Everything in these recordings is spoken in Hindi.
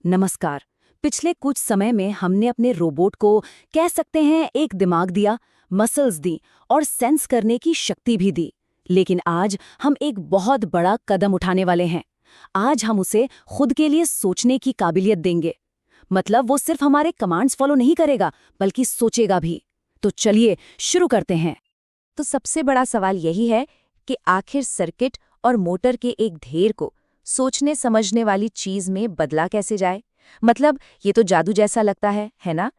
नमस्कार। पिछले कुछ समय में हमने अपने रोबोट को कह सकते हैं एक दिमाग दिया, मसल्स दी और सेंस करने की शक्ति भी दी। लेकिन आज हम एक बहुत बड़ा कदम उठाने वाले हैं। आज हम उसे खुद के लिए सोचने की काबिलियत देंगे। मतलब वो सिर्फ हमारे कमांड्स फॉलो नहीं करेगा, बल्कि सोचेगा भी। तो चलिए शुरू करते हैं। तो सबसे बड़ा सवाल यही है कि आखिर सर्किट और मोटर के एक ढेर को सोचने समझने वाली चीज में बदला कैसे जाए। मतलब ये तो जादू जैसा लगता है ना?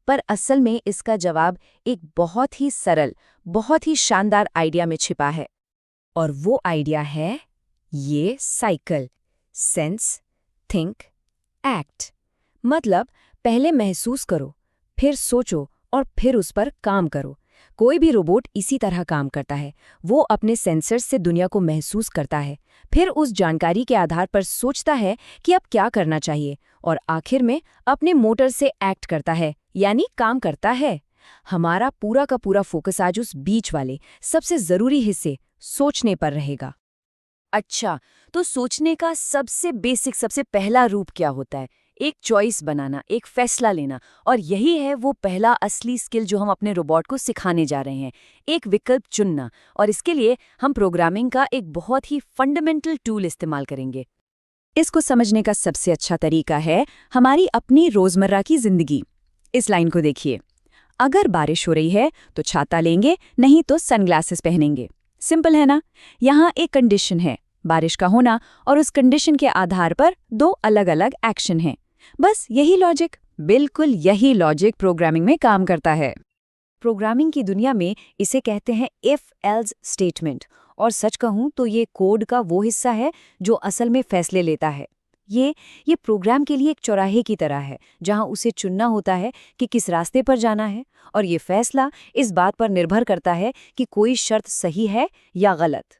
पर असल में इसका जवाब एक बहुत ही सरल, बहुत ही शानदार आइडिया में छिपा है। और वो आइडिया है ये साइकिल। Sense, think, act. मतलब पहले महसूस करो, फिर सोचो और फिर उस पर काम करो। कोई भी रोबोट इसी तरह काम करता है। वो अपने सेंसर्स से दुनिया को महसूस करता है, फिर उस जानकारी के आधार पर सोचता है कि अब क्या करना चाहिए, और आखिर में अपने मोटर से एक्ट करता है, यानी काम करता है। हमारा पूरा का पूरा फोकस आज उस बीच वाले सबसे जरूरी हिस्से सोचने पर रहेगा। अच्छा, तो सोचने का सबसे बेसिक, सबसे पहला रूप क्या होता है? एक चॉइस बनाना, एक फैसला लेना। और यही है वो पहला असली स्किल जो हम अपने रोबोट को सिखाने जा रहे हैं, एक विकल्प चुनना। और इसके लिए हम प्रोग्रामिंग का एक बहुत ही फंडामेंटल टूल इस्तेमाल करेंगे। इसको समझने का सबसे अच्छा तरीका है हमारी अपनी रोजमर्रा की जिंदगी। इस लाइन को देखिए। अगर बारिश हो रही है तो छाता लेंगे, नहीं तो सनग्लासेस पहनेंगे। सिंपल है ना? यहाँ एक कंडीशन है, बारिश का होना, और उस कंडीशन के आधार पर दो अलग अलग एक्शन हैं। बस यही लॉजिक, बिल्कुल यही लॉजिक प्रोग्रामिंग में काम करता है। प्रोग्रामिंग की दुनिया में इसे कहते हैं इफ एल्स स्टेटमेंट। और सच कहूं तो ये कोड का वो हिस्सा है जो असल में फैसले लेता है। ये प्रोग्राम के लिए एक चौराहे की तरह है, जहां उसे चुनना होता है कि किस रास्ते पर जाना है, और ये फैसला इस बात पर निर्भर करता है कि कोई शर्त सही है या गलत।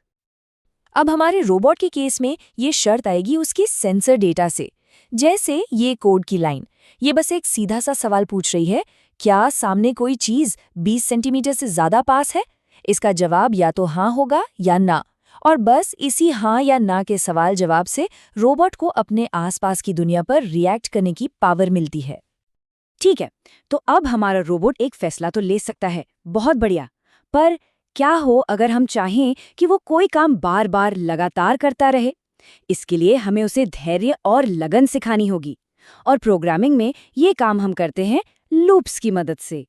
अब हमारे रोबोट के केस में ये शर्त आएगी उसकी सेंसर डेटा से। जैसे ये कोड की लाइन, ये बस एक सीधा सा सवाल पूछ रही है, क्या सामने कोई चीज 20 सेंटीमीटर से ज्यादा पास है? इसका जवाब या तो हाँ होगा या ना। और बस इसी हाँ या ना के सवाल जवाब से रोबोट को अपने आसपास की दुनिया पर रिएक्ट करने की पावर मिलती है। ठीक है, तो अब हमारा रोबोट एक फैसला तो ले सकता है, बहुत बढ़िया। पर क्या हो अगर हम चाहें कि वो कोई काम बार बार लगातार करता रहे? इसके लिए हमें उसे धैर्य और लगन सिखानी होगी। और प्रोग्रामिंग में ये काम हम करते हैं लूप्स की मदद से।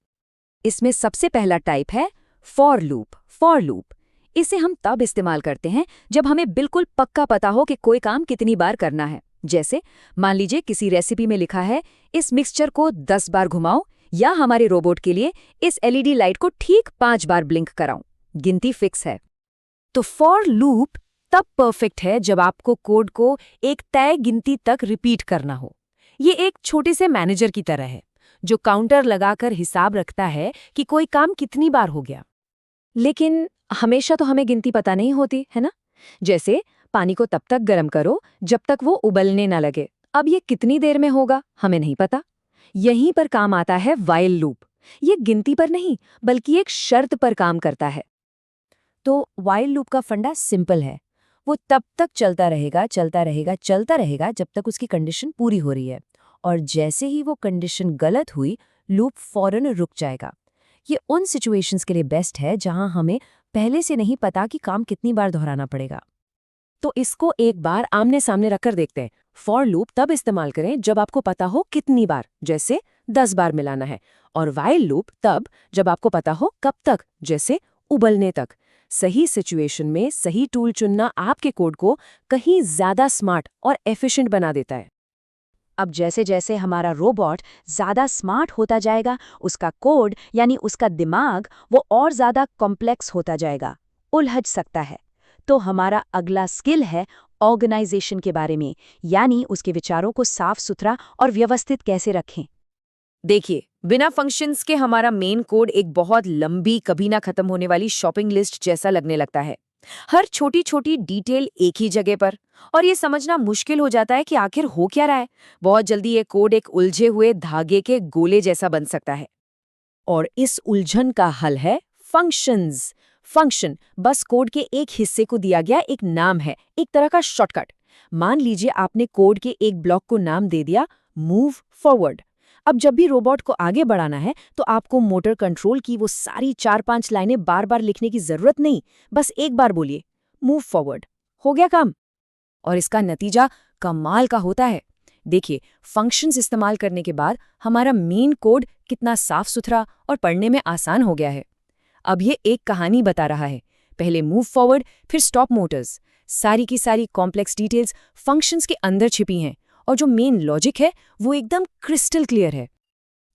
इसमें सबसे पहला टाइप है फॉर लूप। फॉर लूप इसे हम तब इस्तेमाल करते हैं जब हमें बिल्कुल पक्का पता हो कि कोई काम कितनी बार करना है। जैसे मान लीजिए किसी रेसिपी में लिखा है इस मिक्सचर को 10 बार घुमाओ, या हमारे रोबोट के लिए इस एलईडी लाइट को ठीक 5 बार ब्लिंक कराऊं। गिनती फिक्स है। तो फॉर लूप तब परफेक्ट है जब आपको कोड को एक तय गिनती तक रिपीट करना हो। ये एक छोटे से मैनेजर की तरह है, जो काउंटर लगाकर हिसाब रखता है कि कोई काम कितनी बार हो गया। लेकिन हमेशा तो हमें गिनती पता नहीं होती, है ना? जैसे पानी को तब तक गर्म करो जब तक वो उबलने न लगे। अब ये कितनी देर में होगा हमें नहीं पता। यहीं पर काम आता है व्हाइल लूप। ये गिनती पर नहीं, बल्कि एक शर्त पर काम करता है। तो व्हाइल लूप का फंडा सिंपल है। वो तब तक चलता रहेगा, चलता रहेगा, चलता रहेगा जब तक उसकी कंडीशन पूरी हो रही है। और जैसे ही वो कंडीशन गलत हुई, लूप फौरन रुक जाएगा। ये उन सिचुएशंस के लिए बेस्ट है जहां हमें पहले से नहीं पता कि काम कितनी बार दोहराना पड़ेगा। तो इसको एक बार आमने सामने रखकर देखते हैं। फॉर लूप तब इस्तेमाल करें जब आपको पता हो कितनी बार, जैसे 10 बार मिलाना है। और व्हाइल लूप तब जब आपको पता हो कब तक, जैसे उबलने तक। सही सिचुएशन में सही टूल चुनना आपके कोड को कहीं ज्यादा स्मार्ट और एफिशिएंट बना देता है। अब जैसे जैसे हमारा रोबोट ज्यादा स्मार्ट होता जाएगा, उसका कोड यानी उसका दिमाग वो और ज्यादा कॉम्प्लेक्स होता जाएगा, उलझ सकता है। तो हमारा अगला स्किल है ऑर्गेनाइजेशन के बारे में, यानी उसके विचारों को साफ सुथरा और व्यवस्थित कैसे रखें। देखिए, बिना फंक्शंस के हमारा मेन कोड एक बहुत लंबी, कभी ना खत्म होने वाली शॉपिंग लिस्ट जैसा लगने लगता है। हर छोटी छोटी डिटेल एक ही जगह पर, और ये समझना मुश्किल हो जाता है कि आखिर हो क्या रहा है। बहुत जल्दी ये कोड एक उलझे हुए धागे के गोले जैसा बन सकता है। और इस उलझन का हल है फंक्शंस। फंक्शन बस कोड के एक हिस्से को दिया गया एक नाम है, एक तरह का शॉर्टकट। मान लीजिए आपने कोड के एक ब्लॉक को नाम दे दिया मूव फॉरवर्ड। अब जब भी रोबोट को आगे बढ़ाना है तो आपको मोटर कंट्रोल की वो सारी 4-5 लाइनें बार बार लिखने की जरूरत नहीं, बस एक बार बोलिए मूव फॉरवर्ड, हो गया काम। और इसका नतीजा कमाल का होता है। देखिए, फंक्शंस इस्तेमाल करने के बाद हमारा मेन कोड कितना साफ सुथरा और पढ़ने में आसान हो गया है। अब ये एक कहानी बता रहा है, पहले मूव फॉरवर्ड, फिर स्टॉप मोटर्स। सारी की सारी कॉम्प्लेक्स डिटेल्स फंक्शंस के अंदर छिपी हैं और जो मेन लॉजिक है वो एकदम क्रिस्टल क्लियर है।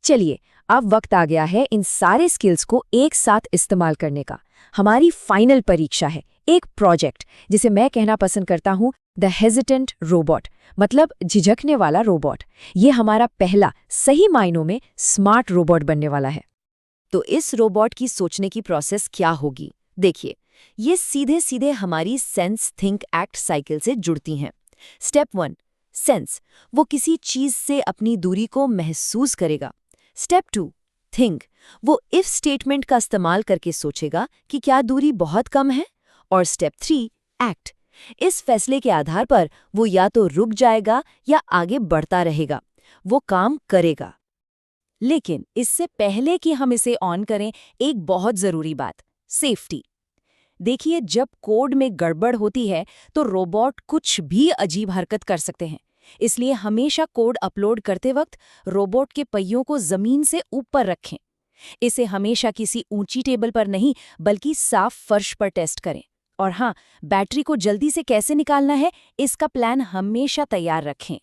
चलिए, अब वक्त आ गया है इन सारे स्किल्स को एक साथ इस्तेमाल करने का। हमारी फाइनल परीक्षा है, एक प्रोजेक्ट जिसे मैं कहना पसंद करता हूँ द हेजिटेंट रोबोट, मतलब झिझकने वाला रोबोट। ये हमारा पहला सही मायनों में स्मार्ट रोबोट बनने वाला है। तो इस रोबोट की सोचने की प्रोसेस क्या होगी? देखिए, ये सीधे सीधे हमारी सेंस थिंक एक्ट साइकिल से जुड़ती हैं। स्टेप 1, सेंस, वो किसी चीज से अपनी दूरी को महसूस करेगा। स्टेप 2, थिंक, वो इफ स्टेटमेंट का इस्तेमाल करके सोचेगा कि क्या दूरी बहुत कम है। और स्टेप 3, एक्ट, इस फैसले के आधार पर वो या तो रुक जाएगा या आगे बढ़ता रहेगा, वो काम करेगा। लेकिन इससे पहले कि हम इसे ऑन करें, एक बहुत जरूरी बात, सेफ्टी। देखिए, जब कोड में गड़बड़ होती है तो रोबोट कुछ भी अजीब हरकत कर सकते हैं। इसलिए हमेशा कोड अपलोड करते वक्त रोबोट के पहियों को जमीन से ऊपर रखें। इसे हमेशा किसी ऊंची टेबल पर नहीं, बल्कि साफ फर्श पर टेस्ट करें। और हाँ, बैटरी को जल्दी से कैसे निकालना है, इसका प्लान हमेशा तैयार रखें।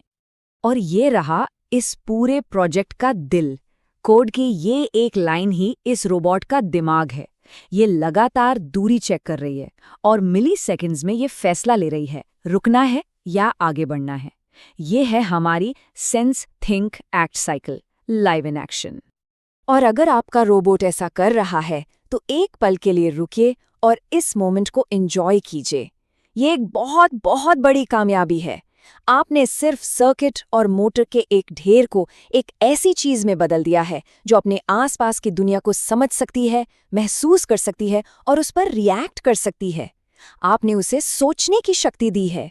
और ये रहा इस पूरे प्रोजेक्ट का दिल। कोड की ये एक लाइन ही इस रोबोट का दिमाग है। ये लगातार दूरी चेक कर रही है और मिली सेकेंड्स में ये फैसला ले रही है, रुकना है या आगे बढ़ना है। ये है हमारी sense think act cycle, live in action. और अगर आपका रोबोट ऐसा कर रहा है तो एक पल के लिए रुकिए और इस मोमेंट को एंजॉय कीजिए। ये एक बहुत बहुत बड़ी कामयाबी है। आपने सिर्फ सर्किट और मोटर के एक ढेर को एक ऐसी चीज में बदल दिया है जो अपने आसपास की दुनिया को समझ सकती है, महसूस कर सकती है और उस पर रिएक्ट कर सकती है। आपने उसे सोचने की शक्ति दी है।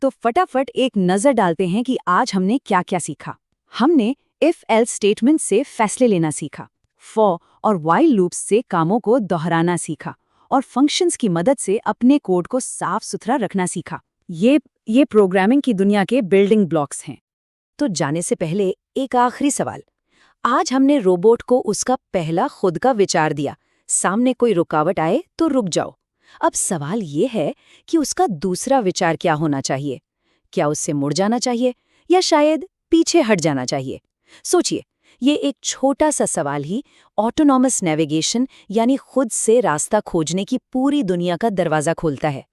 तो फटाफट एक नजर डालते हैं कि आज हमने क्या क्या सीखा। हमने इफ एल्स स्टेटमेंट से फैसले लेना सीखा, फॉर और व्हाइल लूप्स से कामों को दोहराना सीखा और फंक्शंस की मदद से अपने कोड को साफ सुथरा रखना सीखा। ये प्रोग्रामिंग की दुनिया के बिल्डिंग ब्लॉक्स हैं। तो जाने से पहले एक आखिरी सवाल। आज हमने रोबोट को उसका पहला खुद का विचार दिया, सामने कोई रुकावट आए तो रुक जाओ। अब सवाल ये है कि उसका दूसरा विचार क्या होना चाहिए? क्या उससे मुड़ जाना चाहिए या शायद पीछे हट जाना चाहिए? सोचिए, ये एक छोटा सा सवाल ही ऑटोनॉमस नेविगेशन यानी खुद से रास्ता खोजने की पूरी दुनिया का दरवाजा खोलता है।